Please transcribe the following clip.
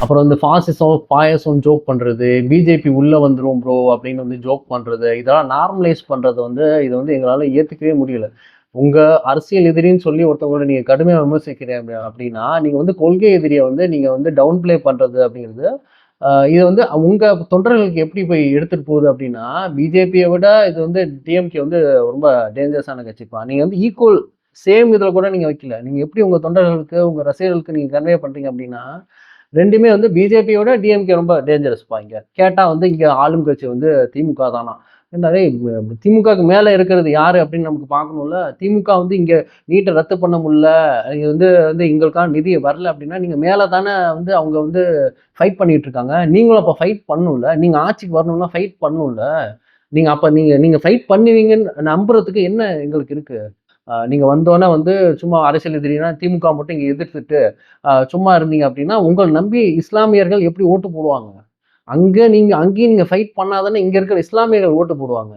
அப்புறம் இந்த ஃபாசிசம் பாயசம் ஜோக் பண்றது, பிஜேபி உள்ள வந்துரும் ப்ரோ அப்படின்னு வந்து ஜோக் பண்றது, இதெல்லாம் நார்மலைஸ் பண்றது வந்து இது வந்து எங்களால ஏத்துக்கவே முடியல. உங்க அரசியல் எதிரின்னு சொல்லி ஒருத்தவங்கள நீங்க கடுமையா விமர்சிக்கிறீங்க அப்படின்னா, நீங்க வந்து கொள்கை எதிரிய வந்து நீங்க வந்து டவுன் ப்ளே பண்றது அப்படிங்கிறது, இது வந்து உங்க தொண்டர்களுக்கு எப்படி போய் எடுத்துட்டு போகுது அப்படின்னா, பிஜேபிய விட இது வந்து டிஎம்கே வந்து ரொம்ப டேஞ்சரஸான கட்சிப்பா. நீங்க வந்து ஈக்குவல் சேம் இதுல கூட நீங்க வைக்கல. நீங்க எப்படி உங்க தொண்டர்களுக்கு, உங்க ரசிகர்களுக்கு நீங்க கன்வே பண்றீங்க அப்படின்னா, 2மே வந்து பிஜேபியோட டிஎம்கே ரொம்ப டேஞ்சரஸ்ப்பா இங்க. கேட்டா வந்து இங்க ஆளும் கட்சி வந்து திமுக தானாம். ஏன்டா டேய் திமுகவுக்கு மேல இருக்கிறது யாரு அப்படின்னு நமக்கு பார்க்கணும்ல. திமுக வந்து இங்க நீட்ட ரத்து பண்ண முடியல. இது வந்து வந்து எங்களுக்கான நிதி வரல அப்படின்னா, நீங்க மேல தானே வந்து அவங்க வந்து ஃபைட் பண்ணிட்டு இருக்காங்க. நீங்களும் அப்ப ஃபைட் பண்ணணும்ல. நீங்க ஆட்சிக்கு வரணும்னா ஃபைட் பண்ணணும்ல. நீங்க அப்ப நீங்க நீங்க ஃபைட் பண்ணுவீங்கன்னு நம்புறதுக்கு என்ன எங்களுக்கு இருக்கு? நீங்க வந்தோனே வந்து சும்மா அரசியல் எதிரினா திமுக மட்டும் இங்க எதிர்த்துட்டு, சும்மா இருந்தீங்க அப்படின்னா, உங்கள நம்பி இஸ்லாமியர்கள் எப்படி ஓட்டு போடுவாங்க? அங்கேயும் நீங்க ஃபைட் பண்ணா தானே இங்க இருக்கிற இஸ்லாமியர்கள் ஓட்டு போடுவாங்க.